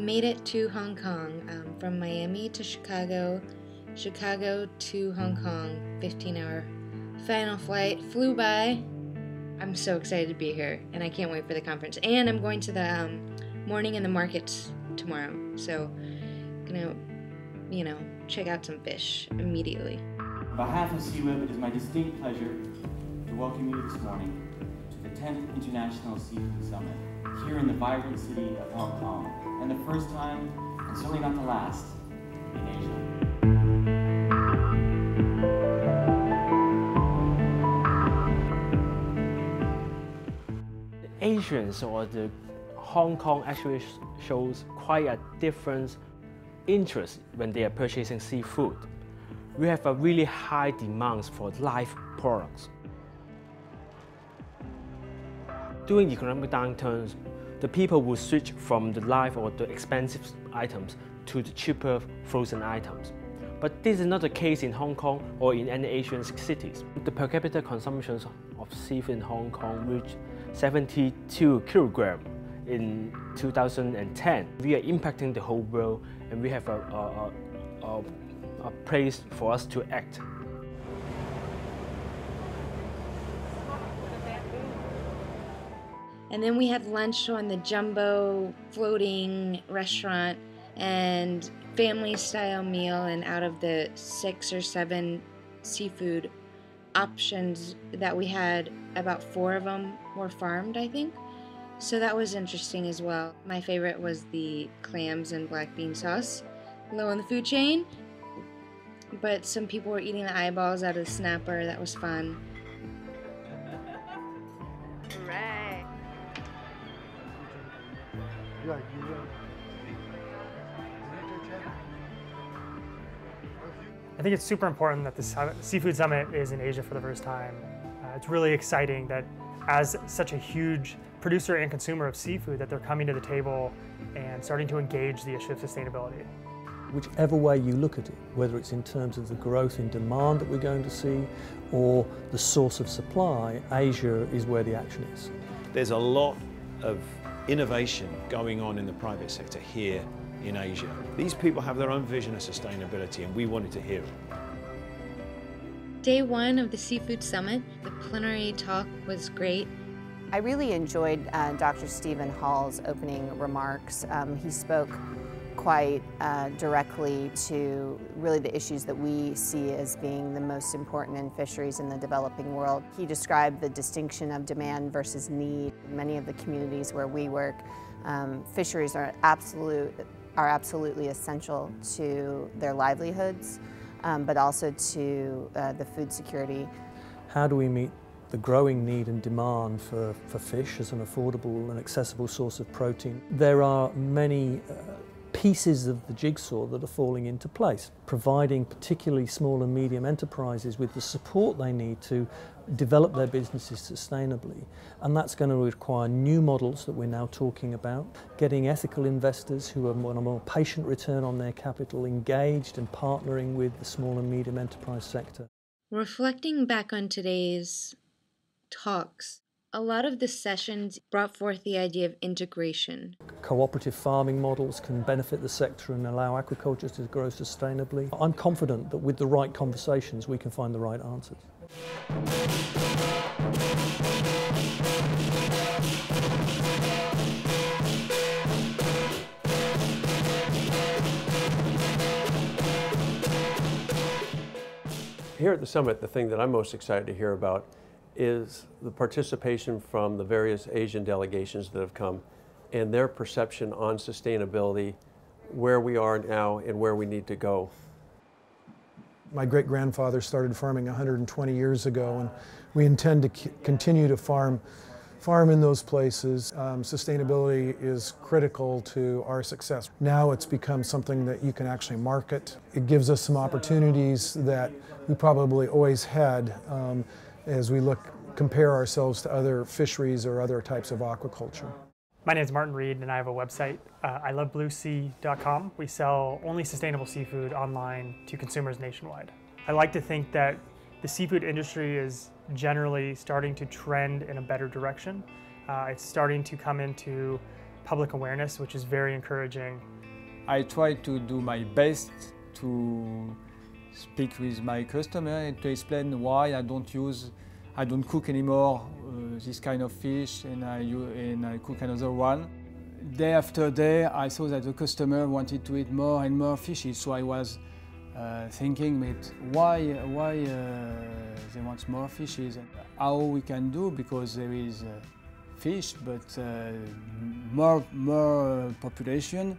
made it to Hong Kong, from Miami to Chicago, Chicago to Hong Kong, 15-hour final flight, flew by. I'm so excited to be here, and I can't wait for the conference. And I'm going to the morning in the markets tomorrow, so gonna, check out some fish immediately. On behalf of SeaWeb, it is my distinct pleasure to welcome you this morning to the 10th International Seafood Summit here in the vibrant city of Hong Kong, and the first time, and certainly not the last, in Asia. Asians or the Hong Kong actually shows quite a different interest when they are purchasing seafood. We have a really high demands for live products. During economic downturns, the people will switch from the live or the expensive items to the cheaper frozen items. But this is not the case in Hong Kong or in any Asian cities. The per capita consumption of seafood in Hong Kong reached 72 kilograms in 2010. We are impacting the whole world, and we have a place for us to act. And then we had lunch on the jumbo floating restaurant and family-style meal, and out of the 6 or 7 seafood options that we had, about 4 of them were farmed, I think. So that was interesting as well. My favorite was the clams and black bean sauce, low in the food chain. But some people were eating the eyeballs out of the snapper. That was fun. Right. I think it's super important that the Seafood Summit is in Asia for the first time. It's really exciting that as such a huge producer and consumer of seafood that they're coming to the table and starting to engage the issue of sustainability. Whichever way you look at it, whether it's in terms of the growth in demand that we're going to see or the source of supply, Asia is where the action is. There's a lot of innovation going on in the private sector here in Asia. These people have their own vision of sustainability, and we wanted to hear it. Day 1 of the Seafood Summit, the plenary talk was great. I really enjoyed Dr. Stephen Hall's opening remarks. He spoke quite directly to really the issues that we see as being the most important in fisheries in the developing world. He described the distinction of demand versus need. In many of the communities where we work, fisheries are absolutely essential to their livelihoods, but also to the food security. How do we meet the growing need and demand for fish as an affordable and accessible source of protein? There are many pieces of the jigsaw that are falling into place, providing particularly small and medium enterprises with the support they need to develop their businesses sustainably. And that's going to require new models that we're now talking about, getting ethical investors who want a more patient return on their capital engaged and partnering with the small and medium enterprise sector. Reflecting back on today's talks, a lot of the sessions brought forth the idea of integration. Cooperative farming models can benefit the sector and allow aquaculture to grow sustainably. I'm confident that with the right conversations we can find the right answers. Here at the summit, the thing that I'm most excited to hear about is the participation from the various Asian delegations that have come and their perception on sustainability, where we are now and where we need to go. My great-grandfather started farming 120 years ago, and we intend to continue to farm in those places. Sustainability is critical to our success. Now it's become something that you can actually market. It gives us some opportunities that we probably always had as we compare ourselves to other fisheries or other types of aquaculture. My name is Martin Reed, and I have a website, ilovebluesea.com. We sell only sustainable seafood online to consumers nationwide. I like to think that the seafood industry is generally starting to trend in a better direction. It's starting to come into public awareness, which is very encouraging. I try to do my best to speak with my customer and to explain why I don't cook anymore this kind of fish, and I cook another one. Day after day, I saw that the customer wanted to eat more and more fishes, so I was thinking, why they want more fishes, and how we can do, because there is fish, but more population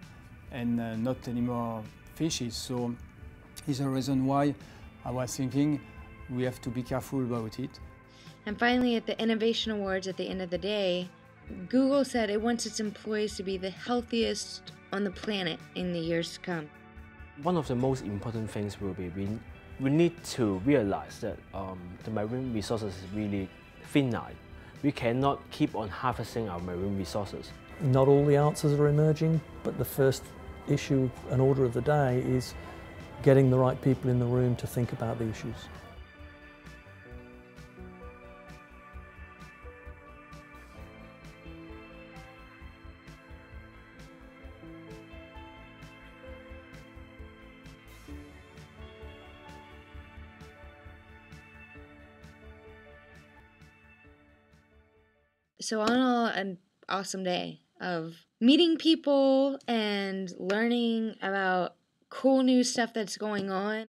and not any more fishes. So it's a reason why I was thinking we have to be careful about it. And finally, at the Innovation Awards at the end of the day, Google said it wants its employees to be the healthiest on the planet in the years to come. One of the most important things will be we need to realize that the marine resources is really finite. We cannot keep on harvesting our marine resources. Not all the answers are emerging, but the first issue and order of the day is getting the right people in the room to think about the issues. So all in all, an awesome day of meeting people and learning about cool new stuff that's going on.